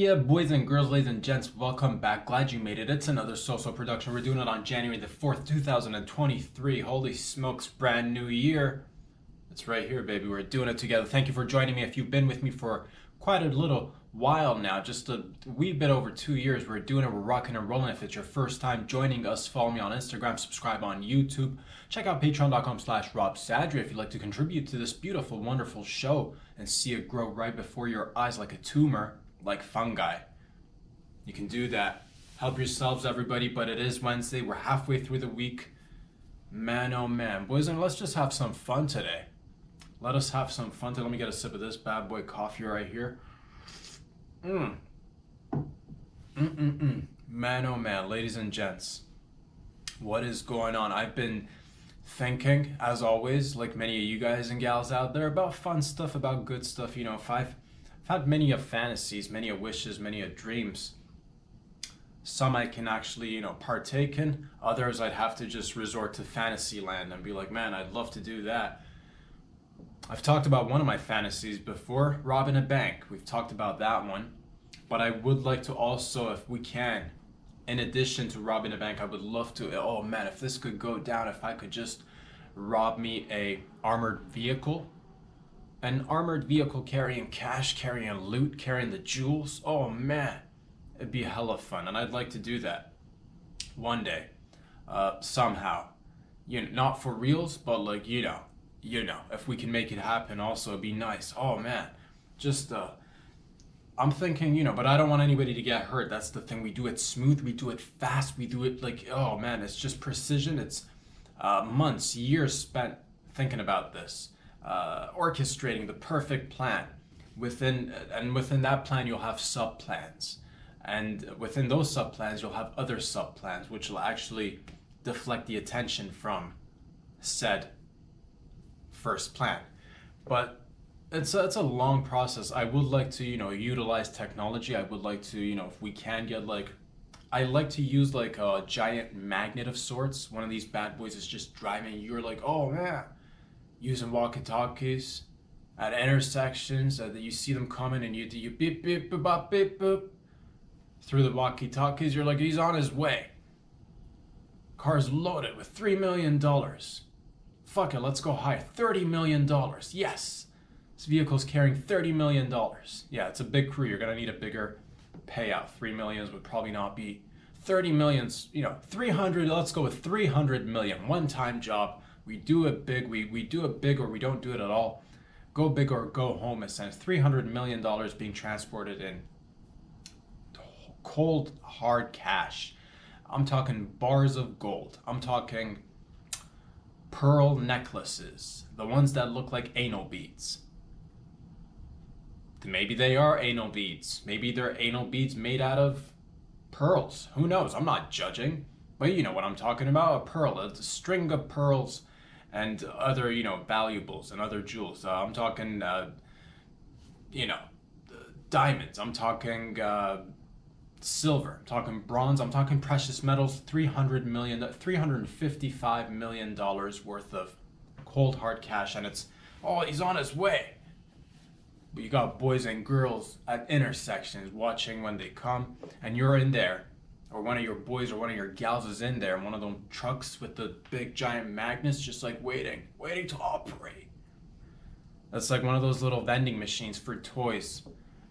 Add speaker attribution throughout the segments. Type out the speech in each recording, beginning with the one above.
Speaker 1: Yeah, boys and girls, ladies and gents, welcome back. Glad you made it. It's another so production. We're doing it on January the 4th, 2023. Holy smokes, brand new year. It's right here, baby. We're doing it together. Thank you for joining me. If you've been with me for quite a little while now, just a wee bit over 2 years, we're doing it. We're rocking and rolling. If it's your first time joining us, follow me on Instagram, subscribe on YouTube. Check out patreon.com/RobSadri if you'd like to contribute to this beautiful, wonderful show and see it grow right before your eyes like a tumor, like fungi. You can do that. Help yourselves, everybody. But it is Wednesday. We're halfway through the week. Man, oh man. Boys, and let's just have some fun today. Let us have some fun today. Let me get a sip of this bad boy coffee right here. Man, oh man. Ladies and gents, what is going on? I've been thinking, as always, like many of you guys and gals out there, about fun stuff, about good stuff. You know, if I've had many of fantasies, many of wishes, many of dreams. Some I can actually, partake in. Others I'd have to just resort to fantasy land and be like, man, I'd love to do that. I've talked about one of my fantasies before, robbing a bank. We've talked about that one. But I would like to also, if we can, in addition to robbing a bank, I would love to, oh man, if this could go down, if I could just rob me a armored vehicle. An armored vehicle carrying cash, carrying loot, carrying the jewels. Oh man, it'd be hella fun, and I'd like to do that one day, somehow. Not for reals, but like if we can make it happen, also it'd be nice. Oh man, just I'm thinking, but I don't want anybody to get hurt. That's the thing. We do it smooth, we do it fast, we do it like, oh man, it's just precision. It's months, years spent thinking about this. Orchestrating the perfect plan. Within that plan you'll have sub plans, and within those sub plans you'll have other sub plans which will actually deflect the attention from said first plan. But it's a long process. I would like to utilize technology. I would like to if we can get I like to use like a giant magnet of sorts. One of these bad boys is just driving, you're like, oh man, using walkie-talkies at intersections that you see them coming, and you beep beep boop bop beep boop through the walkie-talkies. You're like, he's on his way. Car's loaded with $3 million. Fuck it, let's go high. $30 million. Yes, this vehicle's carrying $30 million. Yeah, it's a big crew. You're gonna need a bigger payout. 3 millions would probably not be 30 millions. 300. Let's go with 300 million. One-time job. We do it big, we do it big, or we don't do it at all. Go big or go home, in a sense. $300 million being transported in cold, hard cash. I'm talking bars of gold. I'm talking pearl necklaces. The ones that look like anal beads. Maybe they are anal beads. Maybe they're anal beads made out of pearls. Who knows? I'm not judging. But you know what I'm talking about. A pearl, a string of pearls and other, valuables and other jewels. I'm talking, diamonds. I'm talking silver. I'm talking bronze. I'm talking precious metals. $355 million worth of cold hard cash, and he's on his way. But you got boys and girls at intersections watching when they come, and you're in there. Or one of your boys or one of your gals is in there in one of those trucks with the big giant magnets, just like waiting to operate. That's like one of those little vending machines for toys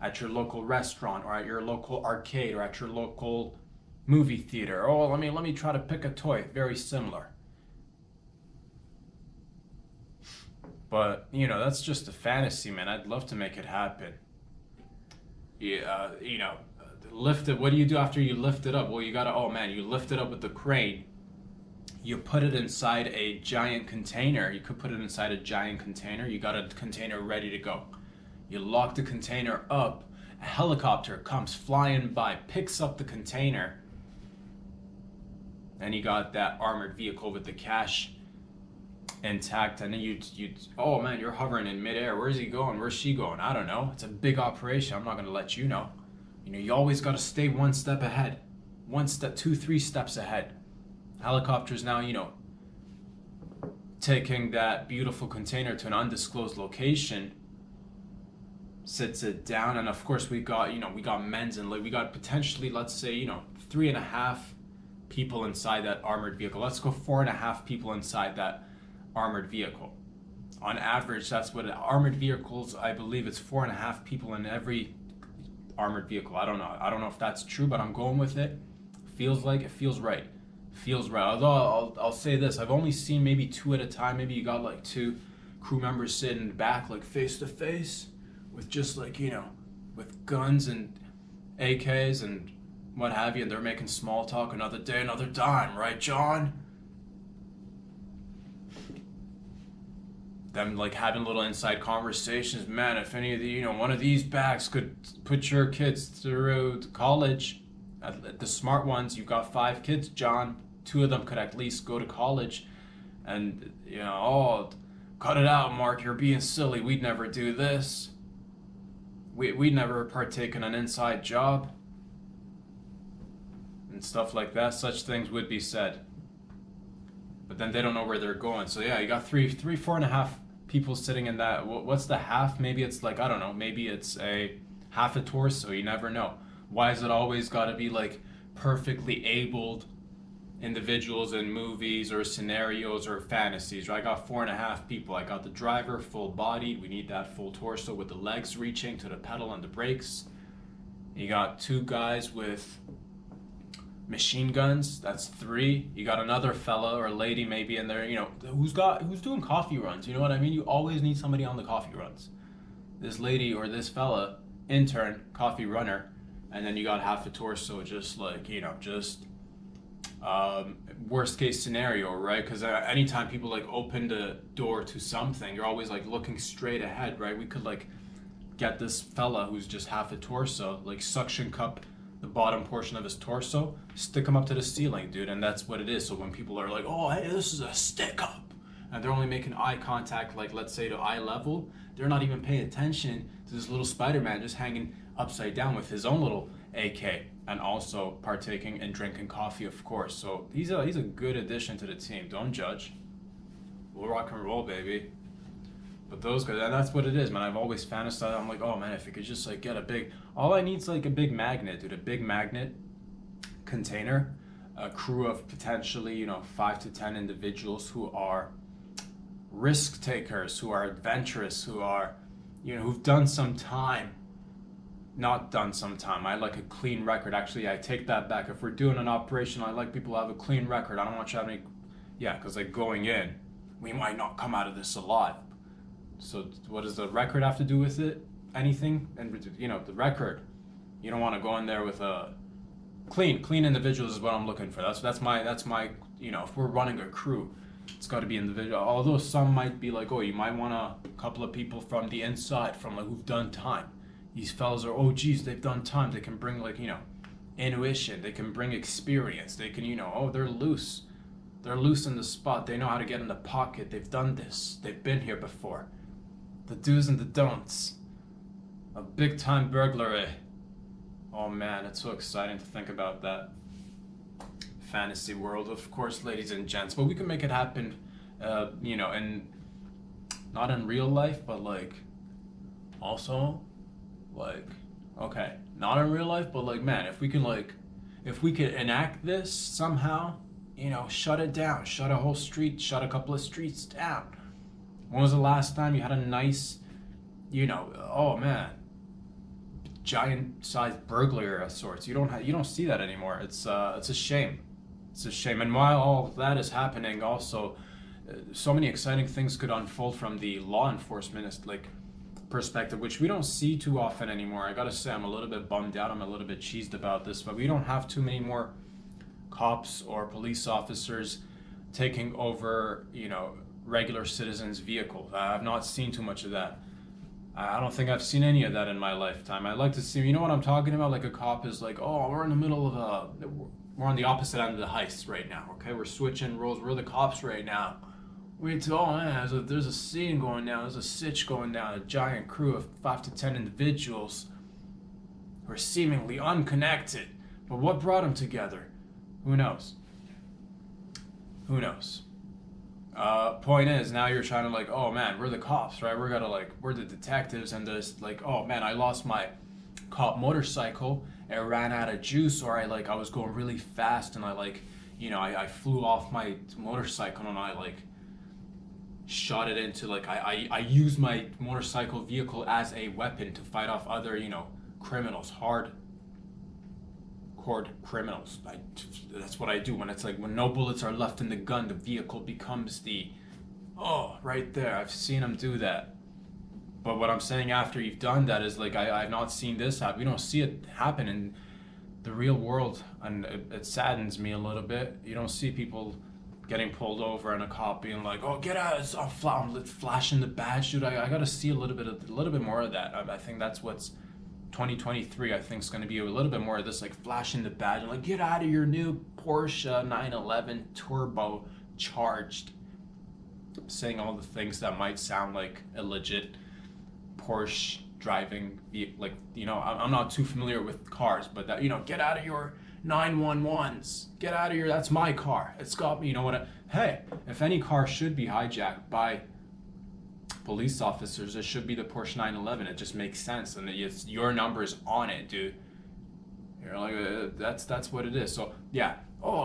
Speaker 1: at your local restaurant or at your local arcade or at your local movie theater. Oh, let me try to pick a toy. Very similar. But, that's just a fantasy, man. I'd love to make it happen. Yeah, lift it. What do you do after you lift it up? Well, you lift it up with the crane. You put it inside a giant container. You could put it inside a giant container. You got a container ready to go. You lock the container up. A helicopter comes flying by, picks up the container, and you got that armored vehicle with the cash intact. And then you're hovering in midair. Where's he going? Where's she going? I don't know. It's a big operation. I'm not going to let you know. You always got to stay one step ahead. 1 step, 2, 3 steps ahead. Helicopters now, taking that beautiful container to an undisclosed location, sits it down, and of course we got, we got men's, and like we got potentially, let's say, 3.5 people inside that armored vehicle. Let's go 4.5 people inside that armored vehicle. On average, that's what armored vehicles, I believe it's 4.5 people in every armored vehicle. I don't know if that's true, but I'm going with it. Feels right. Although I'll say this, I've only seen maybe 2 at a time. Maybe you got like 2 crew members sitting in the back, like face to face, with just like, with guns and AKs and what have you, and they're making small talk. Another day, another dime, right, John? Them like having little inside conversations. Man, if any of the, one of these bags could put your kids through college, the smart ones, you've got 5 kids, John. 2 of them could at least go to college. And, oh, cut it out, Mark, you're being silly. We'd never do this. We'd never partake in an inside job. And stuff like that. Such things would be said. But then they don't know where they're going. So yeah, you got 4.5 people sitting in that. What's the half? Maybe it's like, I don't know, maybe it's a half a torso. You never know. Why is it always got to be like perfectly abled individuals in movies or scenarios or fantasies? Right? I got 4.5 people. I got the driver, full body. We need that full torso with the legs reaching to the pedal and the brakes. You got 2 guys with machine guns. That's 3. You got another fella or lady maybe in there, who's doing coffee runs. You know what I mean? You always need somebody on the coffee runs. This lady or this fella, intern, coffee runner, and then you got half a torso, just like, worst case scenario, right? Because anytime people like open the door to something, you're always like looking straight ahead, right? We could like get this fella who's just half a torso, like suction cup the bottom portion of his torso, stick him up to the ceiling, dude, and that's what it is. So when people are like, oh, hey, this is a stick up, and they're only making eye contact, like let's say to eye level, they're not even paying attention to this little Spider-Man just hanging upside down with his own little AK, and also partaking and drinking coffee, of course. So he's a good addition to the team. Don't judge. We'll rock and roll, baby. But those guys, and that's what it is, man. I've always fantasized. I'm like, oh man, if you could just like get all I need is like a big magnet, dude. A big magnet container, a crew of potentially, 5 to 10 individuals who are risk takers, who are adventurous, who are, who've done some time. Not done some time. I like a clean record. Actually, I take that back. If we're doing an operation, I like people to have a clean record. I don't want you to have any, because like going in, we might not come out of this alive. So what does the record have to do with it? Anything? And the record, you don't want to go in there with a clean individuals is what I'm looking for. That's my if we're running a crew, it's got to be individual. Although some might be like, oh, you might want a couple of people from the inside, from like who've done time. These fellas are, oh geez, they've done time. They can bring like, intuition. They can bring experience. They can, oh, they're loose. They're loose in the spot. They know how to get in the pocket. They've done this. They've been here before. The do's and the don'ts. A big time burglary. Oh man, it's so exciting to think about that. Fantasy world, of course, ladies and gents. But we can make it happen, and not in real life, but like, also, like, okay, not in real life, but like, man, if we could enact this somehow, shut it down, shut a whole street, shut a couple of streets down. When was the last time you had a nice, oh man, giant-sized burglary of sorts? You don't see that anymore. It's a shame. It's a shame. And while all of that is happening, also, so many exciting things could unfold from the law enforcement perspective, which we don't see too often anymore. I gotta say, I'm a little bit bummed out. I'm a little bit cheesed about this, but we don't have too many more cops or police officers taking over, regular citizens' vehicles. I've not seen too much of that. I don't think I've seen any of that in my lifetime. I'd like to see, you know what I'm talking about? Like a cop is like, oh, we're in the middle of we're on the opposite end of the heist right now, okay? We're switching roles. We're the cops right now. Wait till, oh man, there's a scene going down. There's a sitch going down. A giant crew of 5 to 10 individuals who are seemingly unconnected. But what brought them together? Who knows? Who knows? Point is, now you're trying to like, oh man, we're the cops, right? We're the detectives, and there's like, oh man, I lost my cop motorcycle. It ran out of juice, or I was going really fast, and I flew off my motorcycle, and I like shot it into like I used my motorcycle vehicle as a weapon to fight off other criminals, hardcore criminals. That's what I do when it's like when no bullets are left in the gun, the vehicle becomes the right there. I've seen them do that. But what I'm saying after you've done that is like I've not seen this happen. We don't see it happen in the real world, and it saddens me a little bit. You don't see people getting pulled over and a cop being like, "Oh, get out!" It's flashing the badge, dude. I gotta see a little bit more of that. I think that's what's 2023. I think is gonna be a little bit more of this, like flashing the badge and like, get out of your new Porsche 911 turbo charged. Saying all the things that might sound like a legit Porsche driving, like I'm not too familiar with cars, but that get out of your 911s, get out of your, that's my car, it's got me, hey, if any car should be hijacked by police officers, it should be the Porsche 911. It just makes sense, and it's your numbers on it, dude. You're like, that's what it is. So yeah,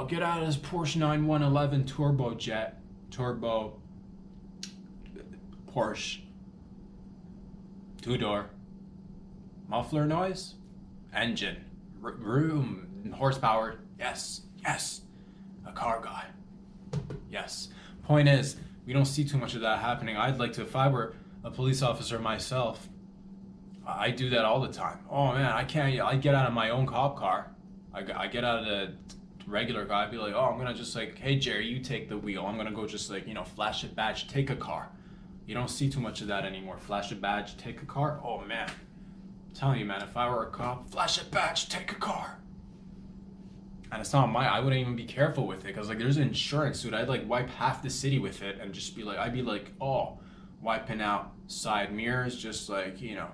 Speaker 1: get out of this Porsche 911 turbo Porsche, 2-door, muffler noise, engine, room, horsepower, yes, a car guy, yes. Point is, we don't see too much of that happening. I'd like to, if I were a police officer myself, I do that all the time. Oh man, I get out of my own cop car, I get out of the regular car, I'd be like, I'm gonna just like, hey Jerry, you take the wheel, I'm gonna go just like, flash a badge, take a car. You don't see too much of that anymore. Flash a badge, take a car. Oh man, I'm telling you, man, if I were a cop, flash a badge, take a car. And it's not I wouldn't even be careful with it, because like there's insurance, dude. I'd like wipe half the city with it and just be like, I'd be like, wiping out side mirrors, just like, because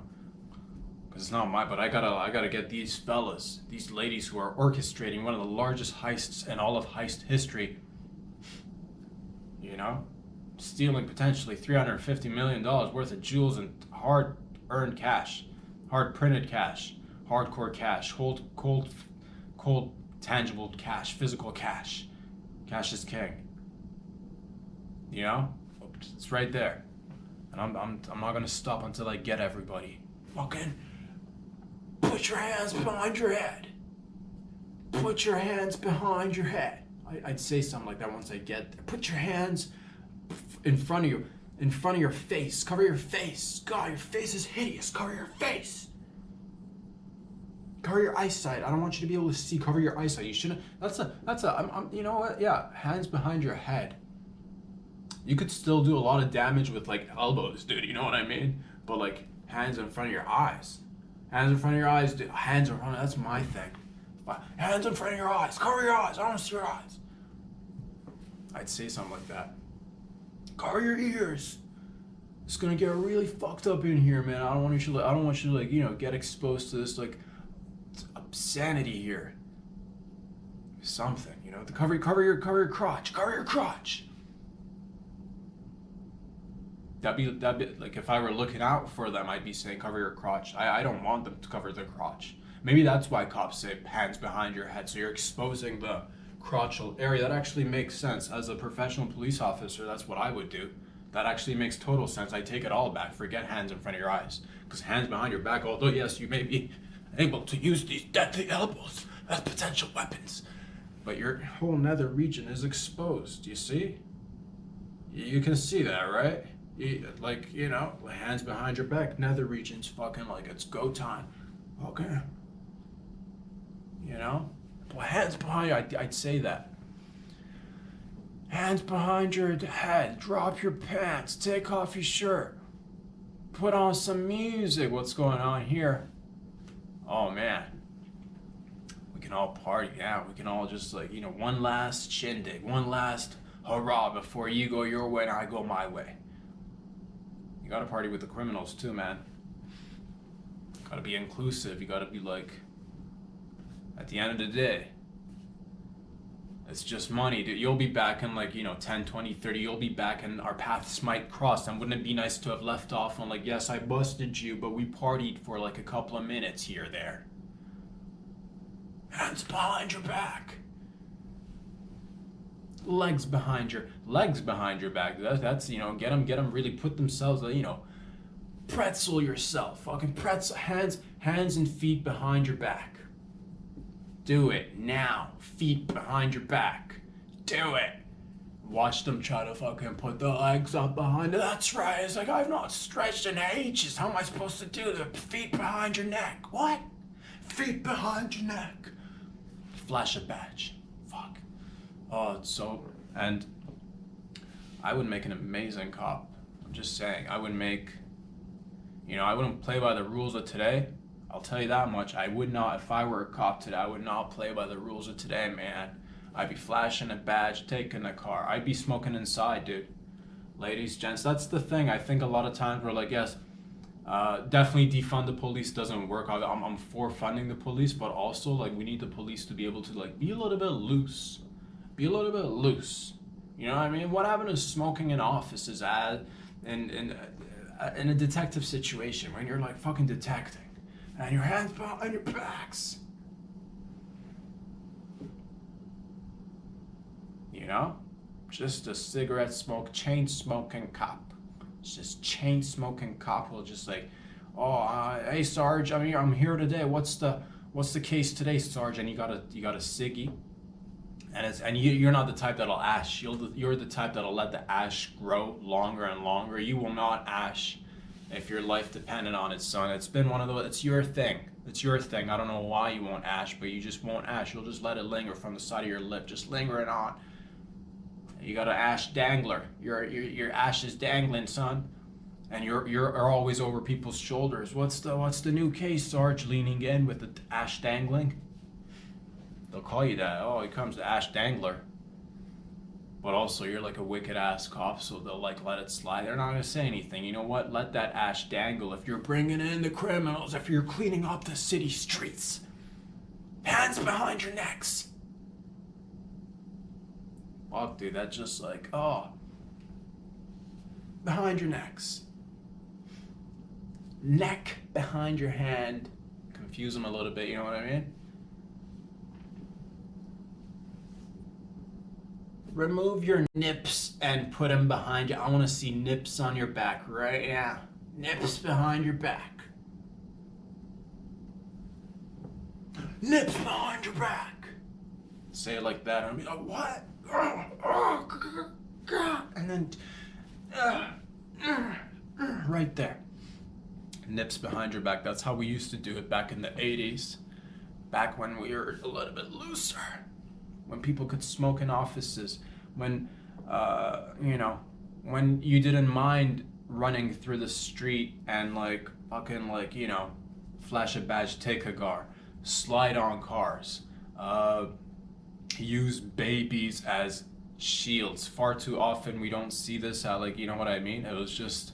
Speaker 1: it's not but I gotta get these fellas, these ladies who are orchestrating one of the largest heists in all of heist history, stealing potentially $350 million worth of jewels and hard-earned cash, hard-printed cash, hardcore cash, cold, tangible cash, physical cash. Cash is king. It's right there, and I'm not gonna stop until I get everybody. Fucking put your hands behind your head. Put your hands behind your head. I'd say something like that once I get there. Put your hands in front of your face. Cover your face. God, your face is hideous. Cover your face. Cover your eyesight. I don't want you to be able to see. Cover your eyesight. You shouldn't. You know what? Yeah, hands behind your head. You could still do a lot of damage with like elbows, dude. You know what I mean? But like hands in front of your eyes. Hands in front of your eyes, dude. Hands in front of, that's my thing. Hands in front of your eyes. Cover your eyes. I don't want to see your eyes. I'd say something like that. Cover your ears. It's gonna get really fucked up in here, man. I don't want you to get exposed to this like obscenity here. Something, cover your crotch. Cover your crotch. That'd be like, if I were looking out for them, I'd be saying cover your crotch. I don't want them to cover their crotch. Maybe that's why cops say hands behind your head, so you're exposing the crotchal area. That actually makes sense. As a professional police officer, that's what I would do. That actually makes total sense. I take it all back. Forget hands in front of your eyes. Because hands behind your back, although yes, you may be able to use these deadly elbows as potential weapons, but your whole nether region is exposed. You see? You can see that, right? Hands behind your back, nether region's fucking like it's go time. Okay. Well, hands behind you, I'd say that. Hands behind your head, drop your pants, take off your shirt, put on some music. What's going on here? Oh man, we can all party now. We can all just one last shindig, one last hurrah before you go your way and I go my way. You gotta party with the criminals too, man. Gotta be inclusive. You gotta be like, at the end of the day, It's just money, dude. You'll be back in like, 10, 20, 30. You'll be back and our paths might cross. And wouldn't it be nice to have left off on like, yes, I busted you, but we partied for like a couple of minutes here or there. Hands behind your back. Legs behind your back. That's get them really put themselves, pretzel yourself. Fucking pretzel, hands and feet behind your back. Do it now. Feet behind your back. Do it. Watch them try to fucking put the legs up behind it. That's right. It's like, I've not stretched in ages. How am I supposed to do the feet behind your neck? What? Feet behind your neck. Flash a badge. Fuck. Oh, it's so... And I would make an amazing cop. I'm just saying. I would make... I wouldn't play by the rules of today. I'll tell you that much. I would not, if I were a cop today, I would not play by the rules of today, man. I'd be flashing a badge, taking a car. I'd be smoking inside, dude. Ladies, gents, that's the thing. I think a lot of times we're like, yes, definitely defund the police doesn't work. I'm for funding the police, but also, like, we need the police to be able to, like, be a little bit loose. Be a little bit loose. You know what I mean? What happened to smoking in offices in a detective situation when you're, like, fucking detecting? And your hands behind your backs. Just a cigarette smoke, chain smoking cop. It's just chain smoking cop will just like, hey Sarge, I'm here today. What's the case today, Sarge? And you got a ciggy, and you're not the type that'll ash. You're the type that'll let the ash grow longer and longer. You will not ash if your life depended on it, son. It's been one of those, it's your thing. It's your thing. I don't know why you won't ash, but you just won't ash. You'll just let it linger from the side of your lip, just lingering on. You got an ash dangler. Your ash is dangling, son. And you're always over people's shoulders. What's the new case, Sarge? Leaning in with the ash dangling. They'll call you that. Oh, here comes the ash dangler. But also, you're like a wicked ass cop, so they'll like let it slide. They're not gonna say anything. You know what? Let that ash dangle. If you're bringing in the criminals, if you're cleaning up the city streets, hands behind your necks. Fuck, dude, that's just like, behind your necks. Neck behind your hand. Confuse them a little bit, you know what I mean? Remove your nips and put them behind you. I want to see nips on your back right now. Nips behind your back. Nips behind your back. Say it like that and I'll be like, what? And then right there. Nips behind your back. That's how we used to do it back in the 80s. Back when we were a little bit looser. When people could smoke in offices, when when you didn't mind running through the street and like fucking like, flash a badge, take a car, slide on cars, use babies as shields. Far too often we don't see this at like, you know what I mean? It was just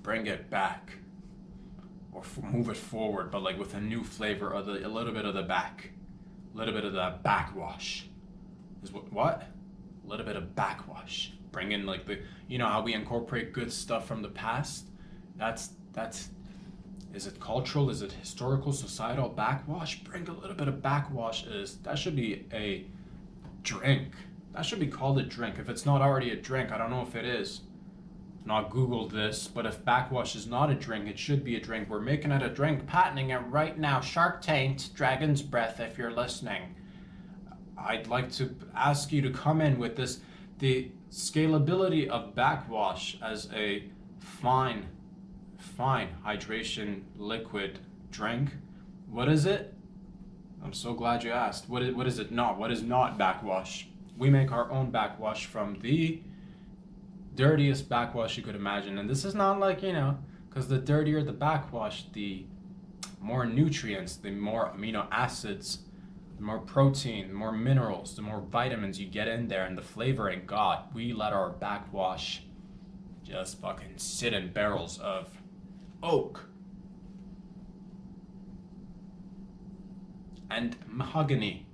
Speaker 1: bring it back or move it forward, but like with a new flavor of a little bit of the back. A little bit of that backwash. Is what? A little bit of backwash. Bring in like how we incorporate good stuff from the past? That's is it cultural? Is it historical, societal backwash? Bring a little bit of backwash. That should be a drink. That should be called a drink. If it's not already a drink, I don't know if it is. Not Googled this, but if backwash is not a drink, it should be a drink. We're making it a drink, patenting it right now. Shark Tank, Dragon's Breath, if you're listening. I'd like to ask you to come in with this, the scalability of backwash as a fine hydration liquid drink. What is it? I'm so glad you asked. What is it not? What is not backwash? We make our own backwash from the dirtiest backwash you could imagine. And this is not like, because the dirtier the backwash, the more nutrients, the more amino acids, the more protein, the more minerals, the more vitamins you get in there, and the flavoring. God, we let our backwash just fucking sit in barrels of oak and mahogany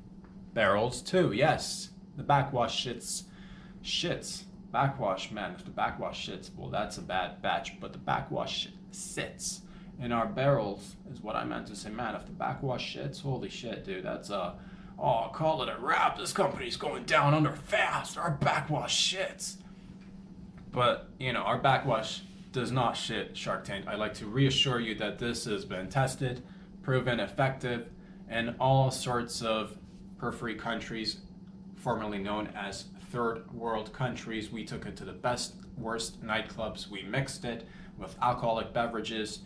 Speaker 1: barrels too. Yes, The backwash shits. Backwash, man, if the backwash shits, well, that's a bad batch, but the backwash sits in our barrels is what I meant to say. Man, if the backwash shits, holy shit, dude, that's oh, call it a wrap. This company's going down under fast. Our backwash shits. But, you know, our backwash does not shit, Shark Tank. I like to reassure you that this has been tested, proven effective in all sorts of periphery countries, formerly known as third world countries. We took it to the best, worst nightclubs. We mixed it with alcoholic beverages.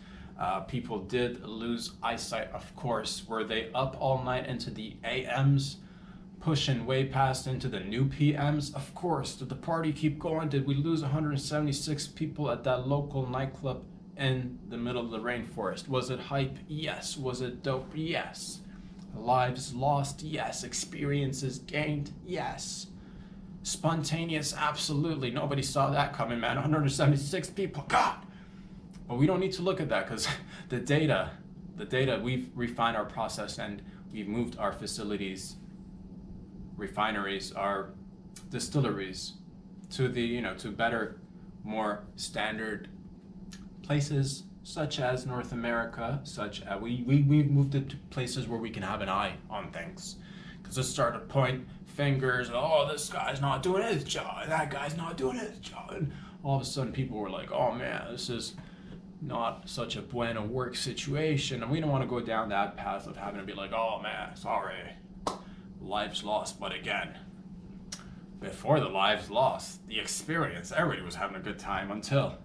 Speaker 1: People did lose eyesight, of course. Were they up all night into the AMs, pushing way past into the new PMs? Of course. Did the party keep going? Did we lose 176 people at that local nightclub in the middle of the rainforest? Was it hype? Yes. Was it dope? Yes. Lives lost? Yes. Experiences gained? Yes. Spontaneous? Absolutely. Nobody saw that coming, man. 176 people. God. But we don't need to look at that because the data, we've refined our process and we've moved our facilities, refineries, our distilleries to the, you know, to better, more standard places such as North America, such as we've moved it to places where we can have an eye on things. Because it started to point fingers, oh, this guy's not doing his job, that guy's not doing his job. And all of a sudden people were like, oh man, this is not such a bueno work situation. And we don't want to go down that path of having to be like, oh man, sorry, lives lost. But again, before the lives lost, the experience, everybody was having a good time until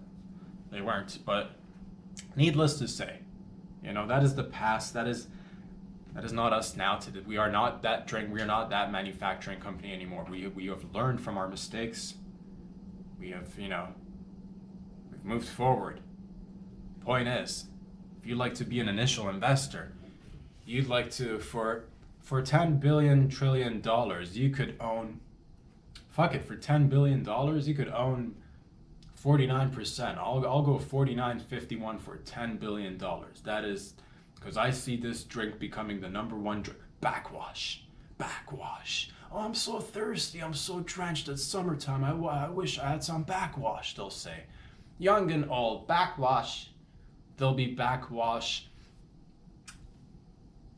Speaker 1: they weren't. But needless to say, you know, that is the past. That is not us now. We are not that drink. We are not that manufacturing company anymore. We have learned from our mistakes. We have, you know, we've moved forward. Point is, if you'd like to be an initial investor, you'd like to, for $10 billion trillion, you could own, fuck it, for $10 billion, you could own 49%. I'll go 49.51 for $10 billion. That is, because I see this drink becoming the number one drink. Backwash. Oh, I'm so thirsty. I'm so drenched. It's summertime. I wish I had some backwash, they'll say. Young and old, backwash. There'll be backwash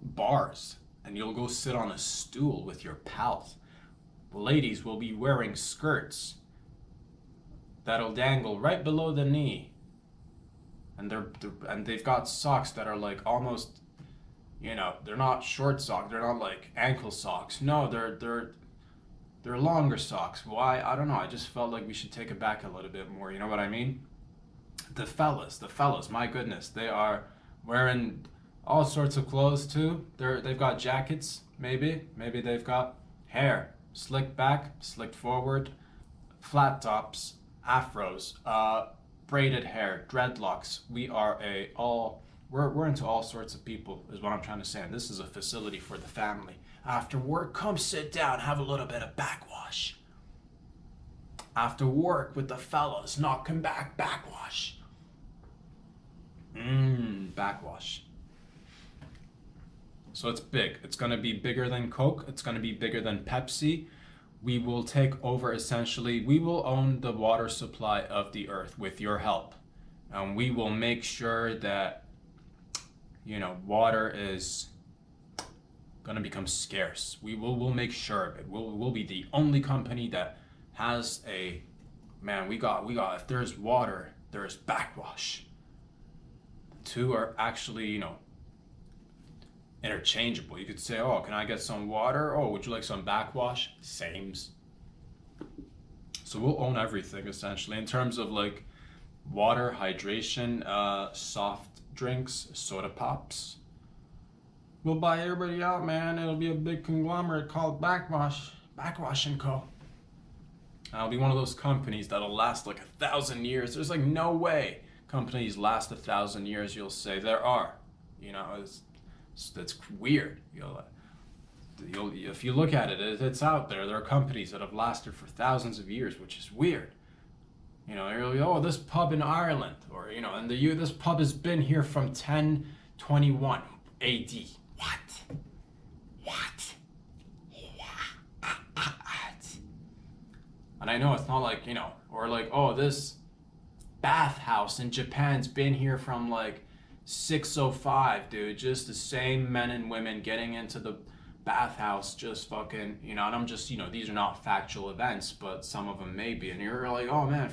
Speaker 1: bars, and you'll go sit on a stool with your pals. The ladies will be wearing skirts that'll dangle right below the knee, and they've got socks that are like almost, you know, they're not short socks. They're not like ankle socks. No, they're longer socks. Why? I don't know. I just felt like we should take it back a little bit more. You know what I mean? The fellas, my goodness, they are wearing all sorts of clothes too. They've got jackets, maybe they've got hair, slicked back, slicked forward, flat tops, afros, braided hair, dreadlocks. We're into all sorts of people, is what I'm trying to say. And this is a facility for the family. After work, come sit down, have a little bit of backwash. After work with the fellas, knocking back, backwash. Backwash. So it's big. It's going to be bigger than Coke. It's going to be bigger than Pepsi. We will take over, essentially. We will own the water supply of the earth with your help. And we will make sure that, you know, water is going to become scarce. We'll make sure of it. We'll be the only company that has a, man, we got, if there's water, there's backwash. The two are actually, you know, interchangeable. You could say, oh, can I get some water? Oh, would you like some backwash? Sames. So we'll own everything, essentially, in terms of like water, hydration, soft drinks, soda pops. We'll buy everybody out, man. It'll be a big conglomerate called Backwash & Co. I'll be one of those companies that'll last like 1,000 years. There's like no way companies last 1,000 years, you'll say. There are. You know, it's weird. If you look at it, it's out there. There are companies that have lasted for thousands of years, which is weird. You know, you're like, oh, this pub in Ireland, or, you know, this pub has been here from 1021 AD. What? And I know it's not like, or like, oh, this bathhouse in Japan's been here from like 605, dude. Just the same men and women getting into the bathhouse, just fucking, and I'm just, these are not factual events, but some of them may be. And you're like, oh man,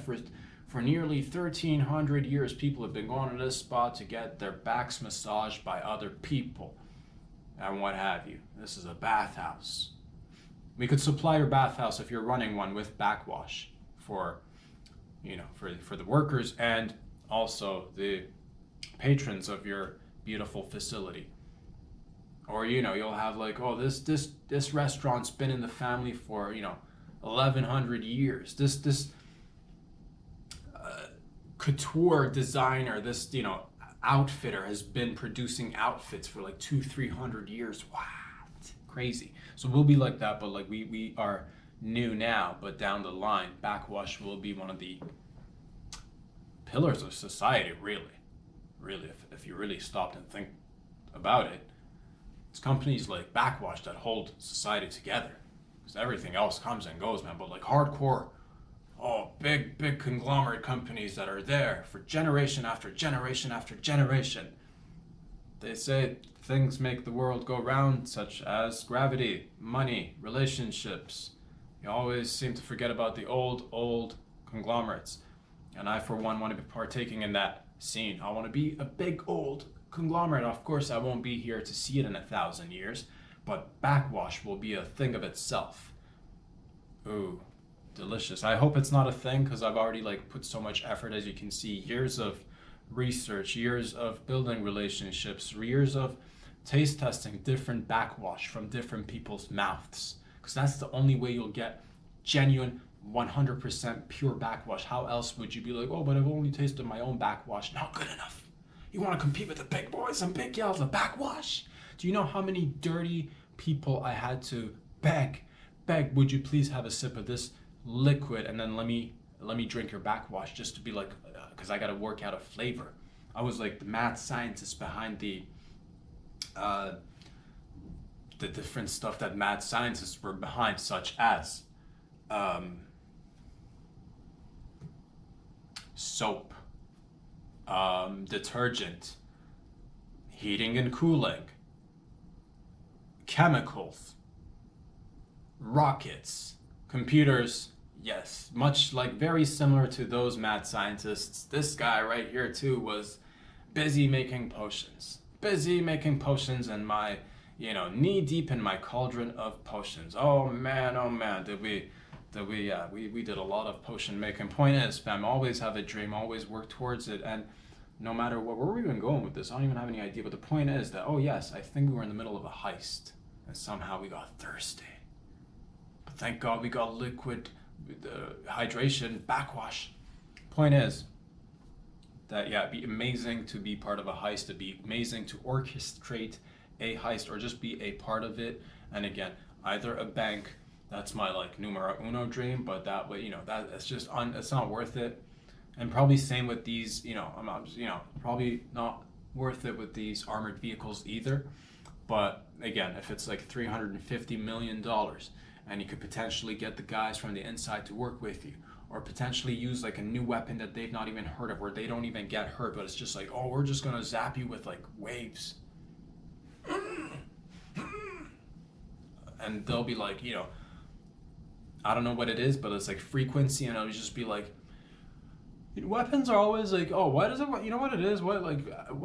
Speaker 1: for nearly 1,300 years, people have been going to this spot to get their backs massaged by other people and what have you. This is a bathhouse. We could supply your bathhouse if you're running one with backwash for, for the workers and also the patrons of your beautiful facility. Or, you'll have like, oh, this restaurant's been in the family for, 1,100 years. This couture designer, this, outfitter has been producing outfits for like 200-300 years. What? Crazy. So we'll be like that, but like we are new now, but down the line, backwash will be one of the pillars of society, really. Really, if you really stopped and think about it. It's companies like backwash that hold society together. Because everything else comes and goes, man. But like hardcore, big conglomerate companies that are there for generation after generation after generation. They say things make the world go round, such as gravity, money, relationships. You always seem to forget about the old conglomerates. And I, for one, want to be partaking in that scene. I want to be a big old conglomerate. Of course, I won't be here to see it in 1,000 years, but backwash will be a thing of itself. Ooh, delicious. I hope it's not a thing, because I've already put so much effort, as you can see, years of research, years of building relationships, years of taste testing different backwash from different people's mouths, because that's the only way you'll get genuine 100% pure backwash. How else would you be like, oh, but I've only tasted my own backwash? Not good enough. You want to compete with the big boys and big gals with backwash? Do you know how many dirty people I had to beg, would you please have a sip of this liquid and then let me drink your backwash, just to be like, because I got to work out a flavor. I was like the mad scientist behind the different stuff that mad scientists were behind, such as soap, detergent, heating and cooling, chemicals, rockets, computers. Yes, much like very similar to those mad scientists, this guy right here too was busy making potions. And my, knee deep in my cauldron of potions. Oh man, did we did a lot of potion making. Point is, fam, always have a dream, always work towards it, and no matter where we're even going with this, I don't even have any idea, but the point is that, oh yes, I think we were in the middle of a heist, and somehow we got thirsty. But thank God we got liquid hydration, backwash. Point is that, yeah, it'd be amazing to be part of a heist, it'd be amazing to orchestrate a heist, or just be a part of it, and again, either a bank. That's my numero uno dream, but that way, it's just it's not worth it. And probably same with these, probably not worth it with these armored vehicles either. But again, if it's like $350 million and you could potentially get the guys from the inside to work with you, or potentially use a new weapon that they've not even heard of, where they don't even get hurt, but it's just like, oh, we're just gonna zap you with waves. And they'll be like, I don't know what it is, but it's frequency, and it'll just be weapons are always oh, why does it, you know what it is? What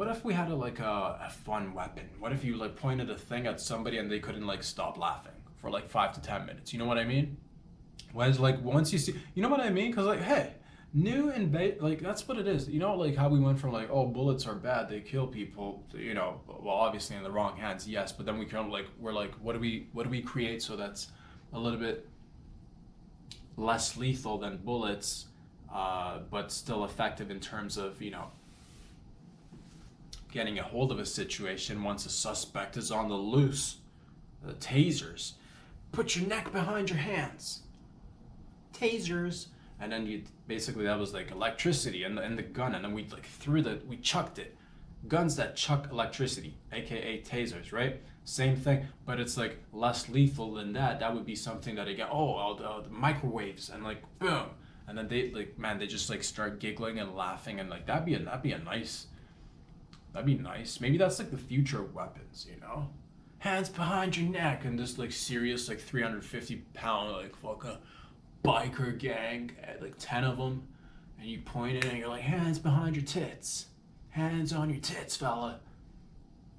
Speaker 1: if we had a fun weapon? What if you pointed a thing at somebody and they couldn't stop laughing for 5 to 10 minutes? You know what I mean? Whereas once you see, you know what I mean? Because hey, new and that's what it is. How we went from oh, bullets are bad, they kill people, well, obviously in the wrong hands, yes, but then we can we're what do we create so that's a little bit less lethal than bullets, but still effective in terms of getting a hold of a situation once a suspect is on the loose. The tasers. Put your neck behind your hands. Tasers. And then that was electricity and the gun, and then we chucked it. Guns that chuck electricity, aka tasers, right? Same thing, but it's like less lethal than that. That would be something that again, the microwaves and like boom, and then they like man, they just like start giggling and laughing and like that'd be nice. Maybe that's like the future of weapons, you know? Hands behind your neck and this like serious like 350-pound like fucking biker gang, like 10 of them, and you point it and you're like, hands behind your tits, hands on your tits, fella.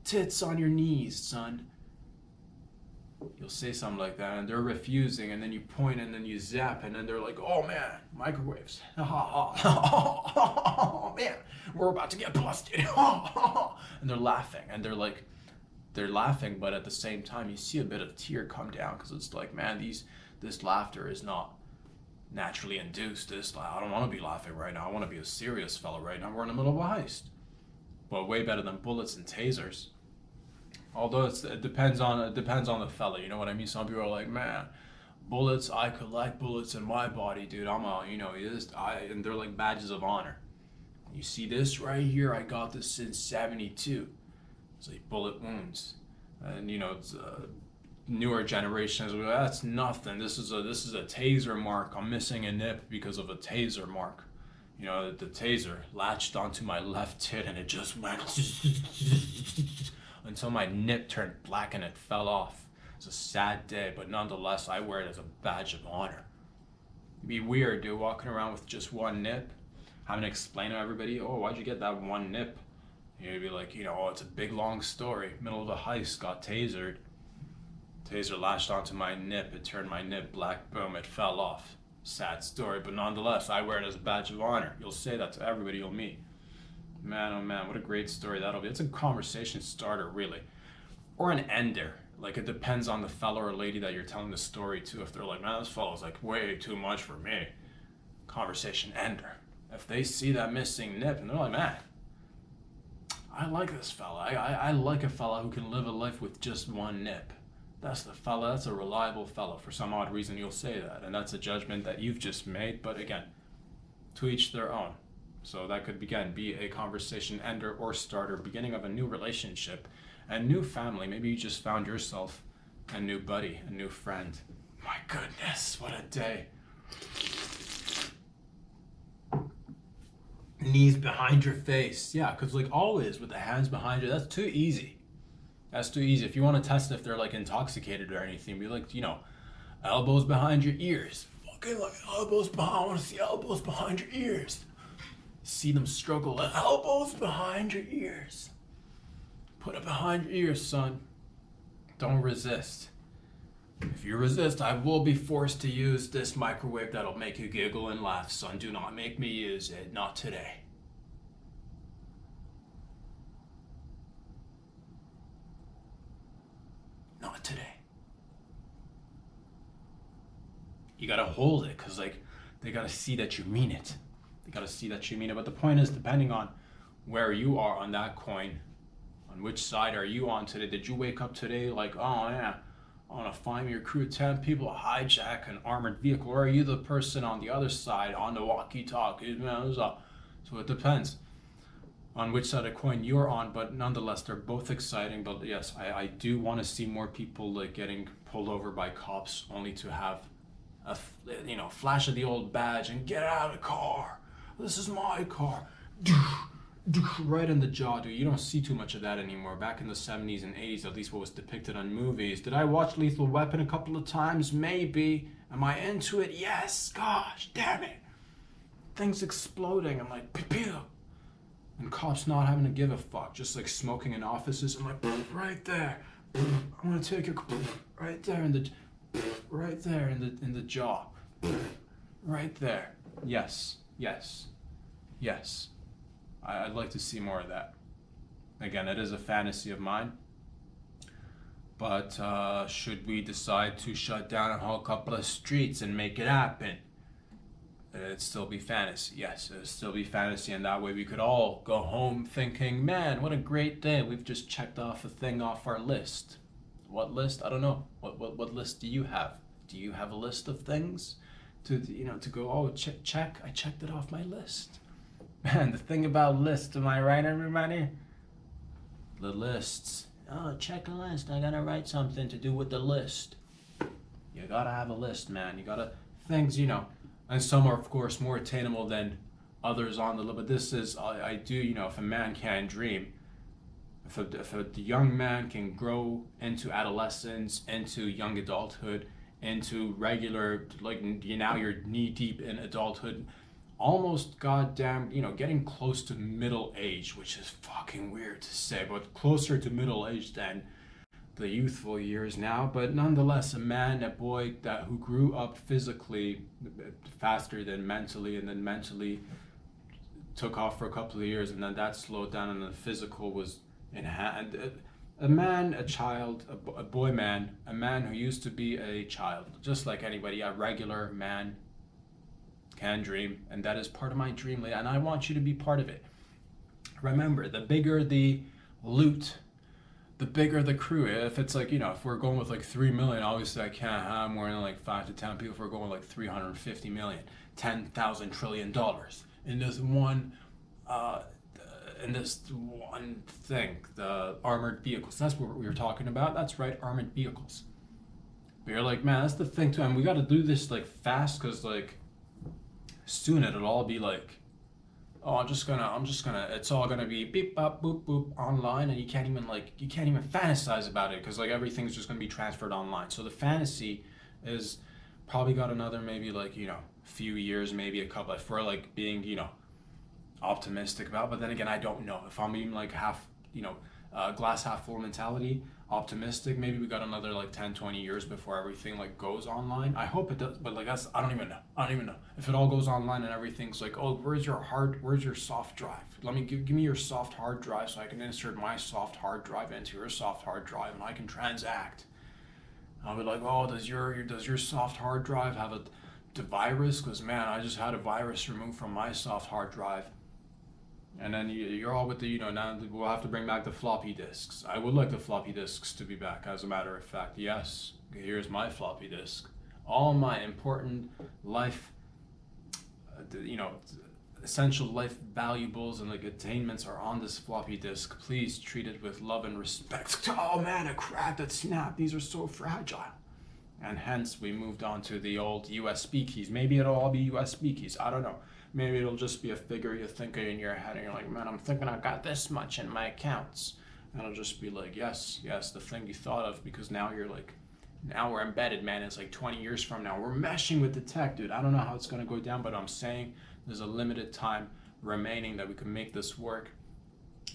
Speaker 1: Tits on your knees, son. You'll say something like that, and they're refusing, and then you point, and then you zap, and then they're like, "Oh man, microwaves! Oh man, we're about to get busted!" And they're laughing, and they're laughing, but at the same time, you see a bit of tear come down because it's like, man, this laughter is not naturally induced. I don't want to be laughing right now. I want to be a serious fella right now. We're in the middle of a heist, but way better than bullets and tasers. Although it depends on the fella, you know what I mean? Some people are like, man, bullets, I collect bullets in my body, dude. And they're like badges of honor. You see this right here? I got this since '72. It's like bullet wounds, and it's newer generations. That's nothing. This is a taser mark. I'm missing a nip because of a taser mark. The taser latched onto my left tit and it just went until my nip turned black and it fell off. It's a sad day, but nonetheless, I wear it as a badge of honor. It'd be weird, dude, walking around with just one nip, having to explain to everybody, oh, why'd you get that one nip? You'd be like, oh, it's a big long story. Middle of a heist, got tasered. Taser latched onto my nip, it turned my nip black, boom, it fell off. Sad story, but nonetheless, I wear it as a badge of honor. You'll say that to everybody you'll meet. Man, oh man, what a great story that'll be. It's a conversation starter, really. Or an ender. Like, it depends on the fella or lady that you're telling the story to. If they're like, man, this fella's like way too much for me. Conversation ender. If they see that missing nip and they're like, man, I like this fella. I like a fella who can live a life with just one nip. That's the fella, that's a reliable fella. For some odd reason, you'll say that. And that's a judgment that you've just made. But again, to each their own. So that could, again, be a conversation ender or starter, beginning of a new relationship, a new family. Maybe you just found yourself a new buddy, a new friend. My goodness, what a day. Knees behind your face. Yeah, because like always with the hands behind you, that's too easy. That's too easy. If you want to test if they're like intoxicated or anything, be like, elbows behind your ears. Fucking like elbows behind, I want to see elbows behind your ears. See them struggle. Elbows behind your ears. Put it behind your ears, son. Don't resist. If you resist, I will be forced to use this microwave that'll make you giggle and laugh, son. Do not make me use it. Not today. Not today. You gotta hold it, because like they gotta see that you mean it. They gotta see that you mean it. But the point is, depending on where you are on that coin, on which side are you on today? Did you wake up today like, oh yeah, I want to find your crew 10 people, hijack an armored vehicle? Or are you the person on the other side on the walkie-talkie? So it depends on which side of the coin you're on, but nonetheless, they're both exciting. But yes, I do want to see more people like getting pulled over by cops only to have a flash of the old badge and get out of the car. This is my car. Right in the jaw, dude. You don't see too much of that anymore. Back in the 70s and 80s, at least what was depicted on movies. Did I watch Lethal Weapon a couple of times? Maybe. Am I into it? Yes. Gosh, damn it. Things exploding. I'm like, pew. And cops not having to give a fuck. Just like smoking in offices. I'm like, right there. I'm gonna take your right there in the jaw. Right there. Yes. I'd like to see more of that. Again, it is a fantasy of mine. But should we decide to shut down a whole couple of streets and make it happen, it'd still be fantasy. Yes, it'd still be fantasy, and that way we could all go home thinking, man, what a great day. We've just checked off a thing off our list. What list? I don't know. What list do you have? Do you have a list of things to go, oh, check, I checked it off my list. Man, the thing about lists, am I right, everybody? The lists Oh, check a list. I gotta write something to do with the list. You gotta have a list, man. You gotta things, and some are of course more attainable than others on the list. But this is, I do, if a man can dream, if a young man can grow into adolescence, into young adulthood, into regular, like now you're knee deep in adulthood, almost goddamn, getting close to middle age, which is fucking weird to say, but closer to middle age than the youthful years now. But nonetheless, a boy who grew up physically faster than mentally, and then mentally took off for a couple of years, and then that slowed down, and the physical was in hand. A man, a child, a boy man, a man who used to be a child, just like anybody, a regular man can dream, and that is part of my dream, and I want you to be part of it. Remember, the bigger the loot, the bigger the crew. If it's like, if we're going with like 3 million, obviously I can't have more than like 5 to 10 people. If we're going like 350 million, $10,000 trillion in this one thing, the armored vehicles. That's what we were talking about. That's right, armored vehicles. But you're like, man, that's the thing too, and we got to do this like fast, because like soon it'll all be like, oh, I'm just gonna, it's all gonna be beep, bop, boop, boop online, and you can't even fantasize about it, because like everything's just gonna be transferred online. So the fantasy is probably got another maybe like, few years, maybe a couple, if we're like being, optimistic about. But then again, I don't know if I'm even like half, glass half full mentality, optimistic. Maybe we got another like 10-20 years before everything like goes online. I hope it does, but like I don't even know if it all goes online and everything's like, oh, where's your soft drive, give me your soft hard drive so I can insert my soft hard drive into your soft hard drive and I can transact. I'll be like, oh, does your soft hard drive have the virus? Because man, I just had a virus removed from my soft hard drive. And then you're all with the, now we'll have to bring back the floppy disks. I would like the floppy disks to be back, as a matter of fact. Yes, here's my floppy disk. All my important life, essential life valuables and like attainments are on this floppy disk. Please treat it with love and respect. Oh man, a crack that snapped. These are so fragile. And hence we moved on to the old USB keys. Maybe it'll all be USB keys. I don't know. Maybe it'll just be a figure you think in your head and you're like, man, I'm thinking I got this much in my accounts. And it'll just be like, yes, the thing you thought of, because now you're like, now we're embedded, man. It's like 20 years from now. We're meshing with the tech, dude. I don't know how it's going to go down, but I'm saying there's a limited time remaining that we can make this work.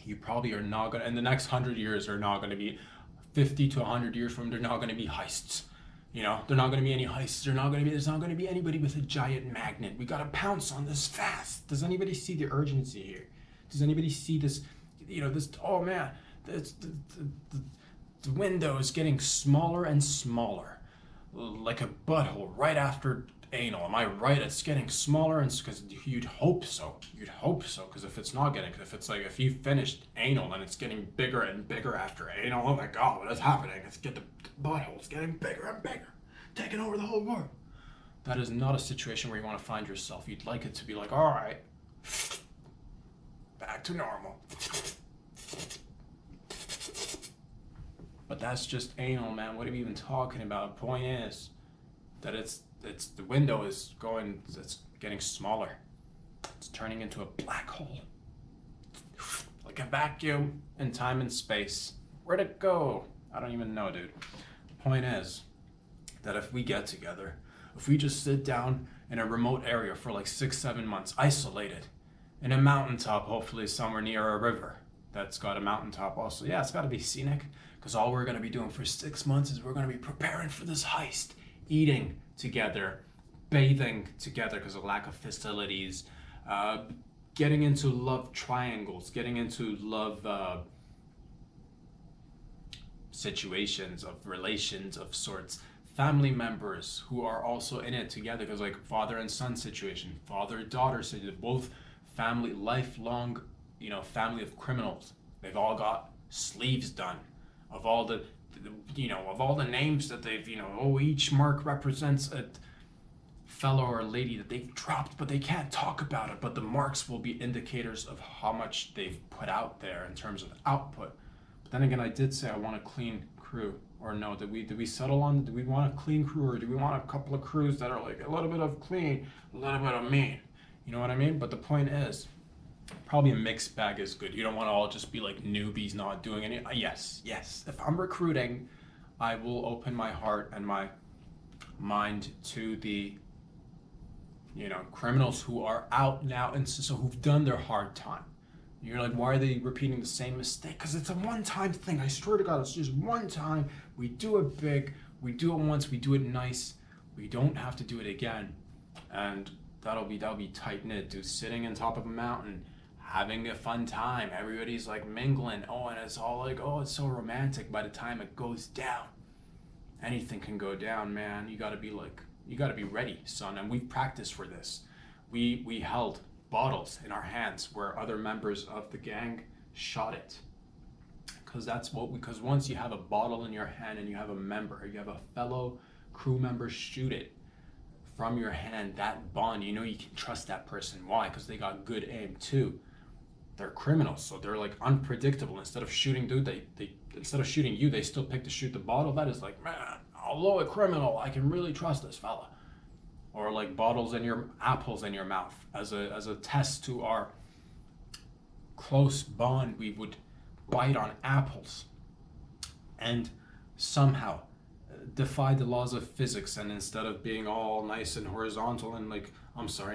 Speaker 1: You probably are not going to, in the next 100 years, are not going to be 50 to 100 years from, they're not going to be heists. They're not going to be any heists. There's not going to be anybody with a giant magnet. We got to pounce on this fast. Does anybody see the urgency here? Does anybody see this, this, oh man, the window is getting smaller and smaller, like a butthole right after anal. Am I right? It's getting smaller, and because you'd hope so. Because if it's not getting, if it's like, if you finished anal and it's getting bigger and bigger after anal, oh my god, what is happening? The butthole's getting bigger and bigger, taking over the whole world. That is not a situation where you want to find yourself. You'd like it to be like, all right, back to normal. But that's just anal, man. What are we even talking about? The point is that it's the window is going, it's getting smaller. It's turning into a black hole. Like a vacuum in time and space. Where'd it go? I don't even know, dude. The point is that if we get together, if we just sit down in a remote area for like 6-7 months, isolated, in a mountaintop, hopefully somewhere near a river that's got a mountaintop also. Yeah, it's got to be scenic, because all we're going to be doing for 6 months is we're going to be preparing for this heist, eating together, bathing together because of lack of facilities, getting into love triangles, getting into love situations of relations of sorts, family members who are also in it together, because like father and son situation, father-daughter situation, both family, lifelong, family of criminals. They've all got sleeves done of all the of all the names that they've, each mark represents a fellow or lady that they've dropped, but they can't talk about it. But the marks will be indicators of how much they've put out there in terms of output. But Then again, I did say I want a clean crew. Or no, did we settle on, do we want a clean crew, or do we want a couple of crews that are like a little bit of clean, a little bit of mean? You know what I mean? But the point is, probably a mixed bag is good. You don't want to all just be like newbies not doing any. Yes. If I'm recruiting, I will open my heart and my mind to the, criminals who are out now and so who've done their hard time. You're like, why are they repeating the same mistake? Because it's a one-time thing. I swear to God, it's just one time. We do it big. We do it once. We do it nice. We don't have to do it again. And that'll be tight-knit, dude. Sitting on top of a mountain, having a fun time. Everybody's like mingling. Oh, and it's all like, oh, it's so romantic. By the time it goes down, anything can go down, man. You gotta be ready, son. And we've practiced for this. We held bottles in our hands where other members of the gang shot it. Because once you have a bottle in your hand and you have a fellow crew member shoot it from your hand, that bond, you can trust that person. Why? Because they got good aim too. They're criminals, so they're like unpredictable. Instead of shooting you, they still pick to shoot the bottle. That is like, man, although a criminal, I can really trust this fella. Or like apples in your mouth as a test to our close bond. We would bite on apples and somehow defy the laws of physics, and instead of being all nice and horizontal and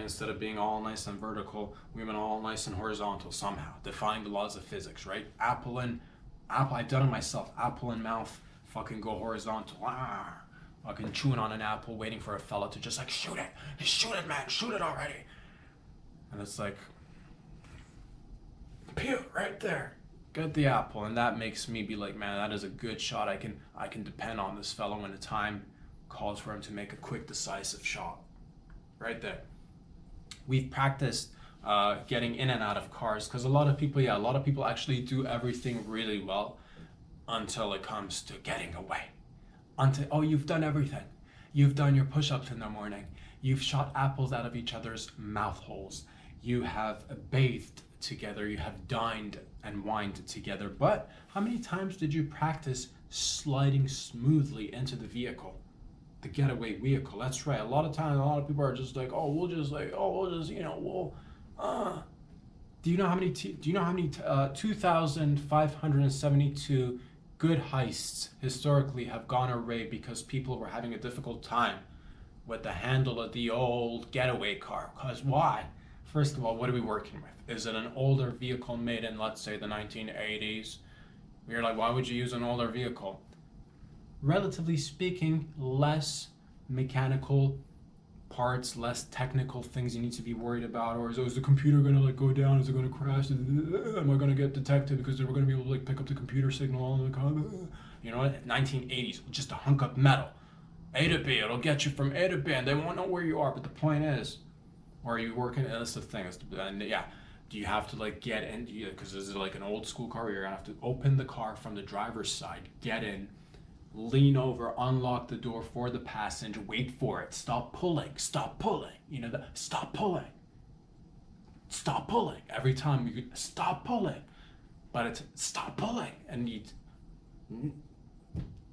Speaker 1: instead of being all nice and vertical, we went all nice and horizontal somehow, defying the laws of physics, right? Apple, I've done it myself. Apple in mouth, fucking go horizontal. Fucking chewing on an apple, waiting for a fella to just like, shoot it, man, shoot it already. And it's like, pew, right there. Get the apple. And that makes me be like, man, that is a good shot. I can depend on this fellow when the time calls for him to make a quick, decisive shot. Right there. We've practiced getting in and out of cars, because a lot of people actually do everything really well until it comes to getting away. You've done everything. You've done your push-ups in the morning. You've shot apples out of each other's mouth holes. You have bathed together. You have dined and wined together. But how many times did you practice sliding smoothly into the vehicle? The getaway vehicle. That's right. A lot of times, a lot of people are just like, do you know how many 2,572 good heists historically have gone awry because people were having a difficult time with the handle of the old getaway car? Because why? First of all, what are we working with? Is it an older vehicle made in, let's say, the 1980s? You're like, why would you use an older vehicle? Relatively speaking, less mechanical parts, less technical things you need to be worried about. Or is the computer going to like go down? Is it going to crash? Am I going to get detected because we're going to be able to like pick up the computer signal on the car? You know what? 1980s, just a hunk of metal. A to B, it'll get you from A to B, and they won't know where you are. But the point is, are you working? And that's the thing. And yeah, do you have to like get in? Because is it like an old school car where you're going to have to open the car from the driver's side, get in, lean over, unlock the door for the passenger, wait for it, stop pulling. Stop pulling. Every time you stop pulling, but it's stop pulling, and you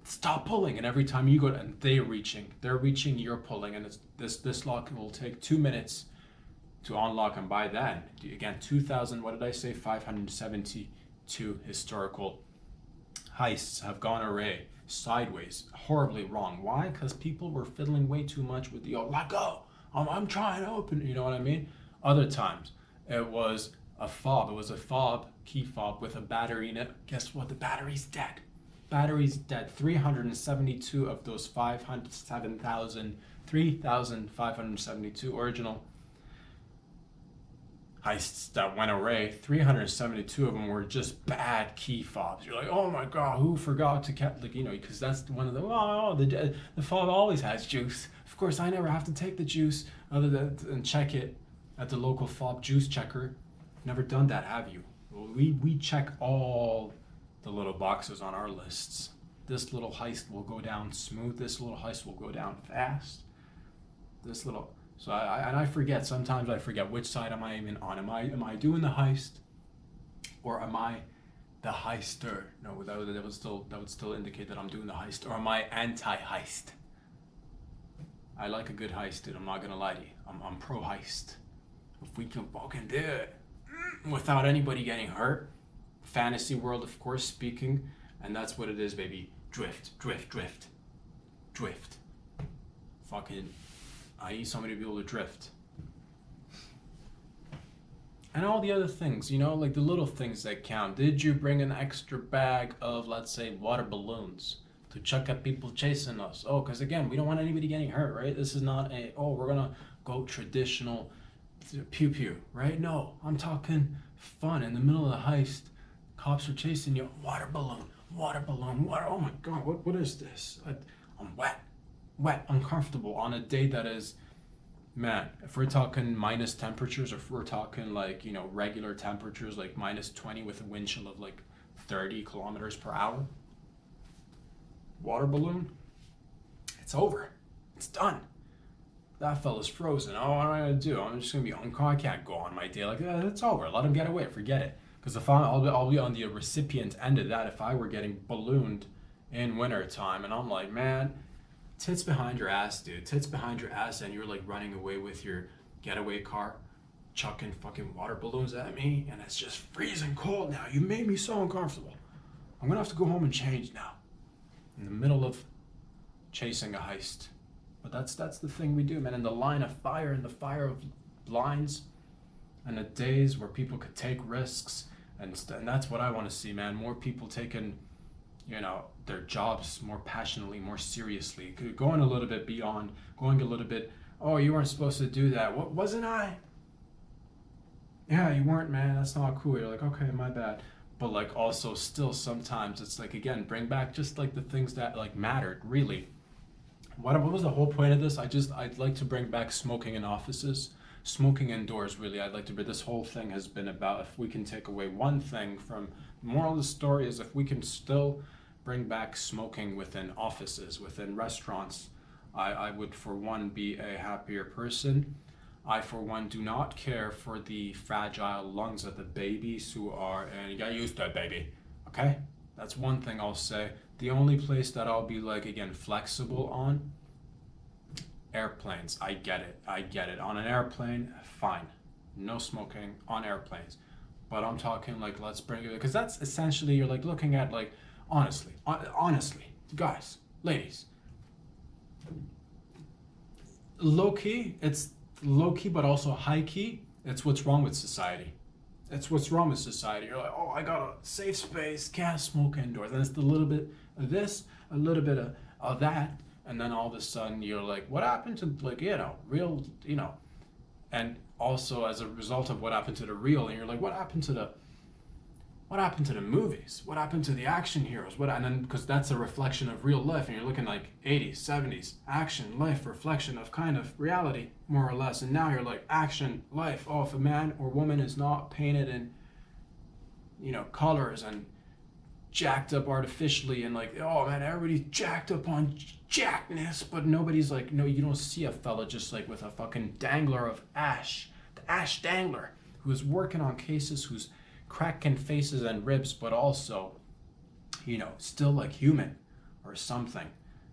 Speaker 1: stop pulling, and every time you go, and they're reaching, you're pulling, and it's this lock will take 2 minutes to unlock, and by then, again, 572 historical heists have gone awry, sideways, horribly wrong. Why? Because people were fiddling way too much with the, let go, I'm trying to open, you know what I mean? Other times, it was a fob. It was a fob, key fob with a battery in it. Guess what? The battery's dead. 372 of those 3,572 original heists that went awry, 372 of them were just bad key fobs. You're like, oh my God, who forgot to catch, because that's one of the fob always has juice. Of course, I never have to take the juice other than check it at the local fob juice checker. Never done that, have you? Well, we check all the little boxes on our lists. This little heist will go down smooth. This little heist will go down fast. So I forget. Sometimes I forget which side am I even on. Am I doing the heist, or am I the heister. No, that would still indicate that I'm doing the heist. Or am I anti-heist? I like a good heist, dude. I'm not gonna lie to you. I'm pro heist. If we can fucking do it without anybody getting hurt. Fantasy world, of course, speaking, and that's what it is, baby. Drift, drift, drift, drift. Fucking, I need somebody to be able to drift. And all the other things, you know, like the little things that count. Did you bring an extra bag of, let's say, water balloons to chuck at people chasing us? Oh, because again, we don't want anybody getting hurt, right? This is not a, oh, we're gonna go traditional pew pew, right? No, I'm talking fun. In the middle of the heist, cops are chasing you. Water balloon, water balloon, water. Oh my God, what is this? I'm wet, uncomfortable on a day that is, man, if we're talking minus temperatures, or if we're talking like, you know, regular temperatures, like -20 with a wind chill of like 30 kilometers per hour, water balloon, it's over. It's done. That fella's frozen. Oh, what am I gonna do? I'm just gonna be unconscious. I can't go on my day like that. It's over. Let him get away. Forget it. Because if I'll be on the recipient end of that if I were getting ballooned in winter time, and I'm like, man, tits behind your ass, dude. Tits behind your ass, and you're like running away with your getaway car, chucking fucking water balloons at me, and it's just freezing cold now. You made me so uncomfortable. I'm gonna have to go home and change now. In the middle of chasing a heist. But that's the thing we do, man. In the line of fire, in the fire of lines, and the days where people could take risks, and that's what I want to see, man. More people taking, you know, their jobs more passionately, more seriously, going a little bit beyond, going a little bit, oh, you weren't supposed to do that. What, wasn't I? Yeah, you weren't, man. That's not cool. You're like, okay, my bad. But like also still sometimes it's like, again, bring back just like the things that like mattered, really. What was the whole point of this? I'd like to bring back smoking in offices, smoking indoors, really. I'd like to, but this whole thing has been about if we can take away one thing from, the moral of the story is if we can still bring back smoking within offices, within restaurants, I would for one be a happier person. I for one do not care for the fragile lungs of the babies who are, and you got used to it, baby, okay? That's one thing I'll say. The only place that I'll be like, again, flexible on, airplanes. I get it. On an airplane, fine. No smoking on airplanes. But I'm talking like, let's bring it, because that's essentially, you're like looking at like, honestly, guys, ladies, low key, it's low key, but also high key. It's what's wrong with society. That's what's wrong with society. You're like, oh, I got a safe space, can't smoke indoors. And it's a little bit of this, a little bit of that. And then all of a sudden you're like, what happened to, like, you know, real, you know, and also as a result of what happened to the real, and you're like, what happened to the movies? What happened to the action heroes? And then, because that's a reflection of real life, and you're looking like 80s, 70s, action, life, reflection of kind of reality, more or less. And now you're like, action, life. Oh, if a man or woman is not painted in, you know, colors and jacked up artificially, and like, oh man, everybody's jacked up on jackness, but nobody's like, no, you don't see a fella just like with a fucking dangler of ash, the ash dangler, who's working on cases, who's cracking faces and ribs, but also, you know, still like human or something.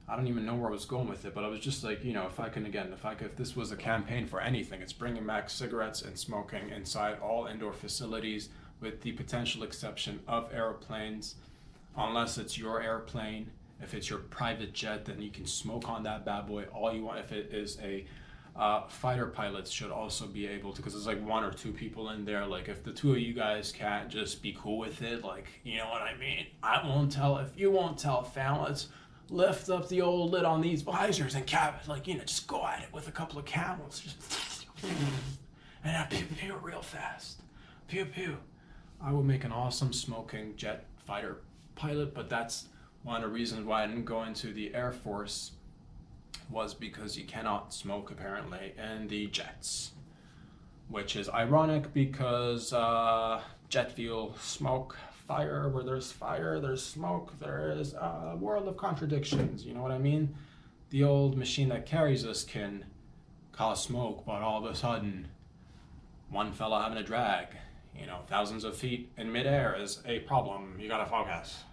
Speaker 1: I don't even know where I was going with it, but I was just like, you know, if this was a campaign for anything, it's bringing back cigarettes and smoking inside all indoor facilities, with the potential exception of airplanes, unless it's your airplane. If it's your private jet, then you can smoke on that bad boy all you want. If it is a fighter, pilots should also be able to, because there's like one or two people in there. Like if the two of you guys can't just be cool with it, like, you know what I mean? I won't tell. If you won't tell, fam, let's lift up the old lid on these visors and cabins. Like, you know, just go at it with a couple of camels. Just and pew pew real fast. Pew pew. I will make an awesome smoking jet fighter pilot, but that's one of the reasons why I didn't go into the Air Force, was because you cannot smoke apparently in the jets, which is ironic because jet fuel, smoke, fire, where there's fire, there's smoke, there is a world of contradictions, you know what I mean? The old machine that carries us can cause smoke, but all of a sudden, one fella having a drag, thousands of feet in midair is a problem. You gotta focus.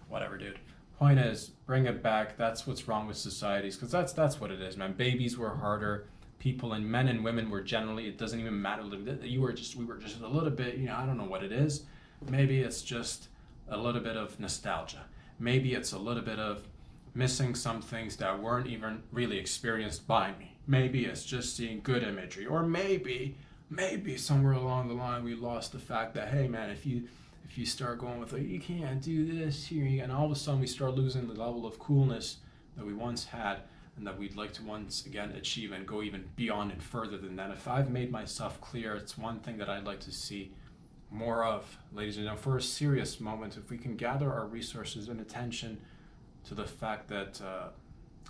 Speaker 1: Whatever, dude. Point is, bring it back. That's what's wrong with societies, because that's what it is, man. Babies were harder. People and men and women were generally, it doesn't even matter. We were just a little bit, I don't know what it is. Maybe it's just a little bit of nostalgia. Maybe it's a little bit of missing some things that weren't even really experienced by me. Maybe it's just seeing good imagery, or maybe somewhere along the line we lost the fact that, hey man, if you start going with you can't do this here, and all of a sudden we start losing the level of coolness that we once had and that we'd like to once again achieve and go even beyond and further than that. If I've made myself clear, it's one thing that I'd like to see more of, ladies and gentlemen, for a serious moment, if we can gather our resources and attention to the fact that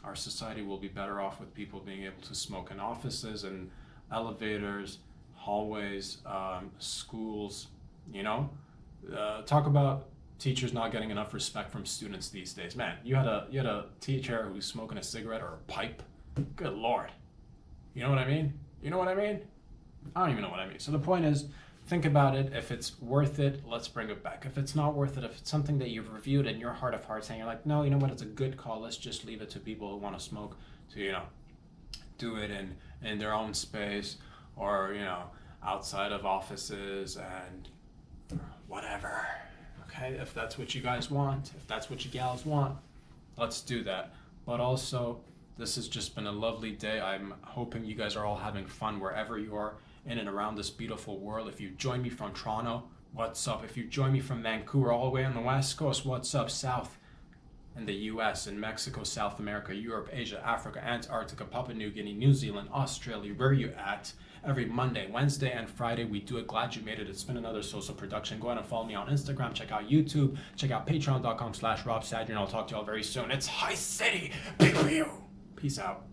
Speaker 1: our society will be better off with people being able to smoke in offices and elevators, hallways, schools, talk about teachers not getting enough respect from students these days. Man, you had a teacher who's smoking a cigarette or a pipe. Good Lord. You know what I mean? I don't even know what I mean. So the point is, think about it. If it's worth it, let's bring it back. If it's not worth it, if it's something that you've reviewed in your heart of hearts and you're like, no, you know what, it's a good call, let's just leave it to people who want to smoke to, do it in their own space, or, outside of offices and whatever. Okay, if that's what you guys want, if that's what you gals want, let's do that. But also, this has just been a lovely day. I'm hoping you guys are all having fun wherever you are in and around this beautiful world. If you join me from Toronto, what's up? If you join me from Vancouver all the way on the West Coast, what's up? South in the US, in Mexico, South America, Europe, Asia, Africa, Antarctica, Papua New Guinea, New Zealand, Australia, where you at? Every Monday, Wednesday, and Friday, we do it. Glad you made it. It's been another social production. Go ahead and follow me on Instagram. Check out YouTube. Check out patreon.com/RobSadrian. I'll talk to y'all very soon. It's High City. Peace out.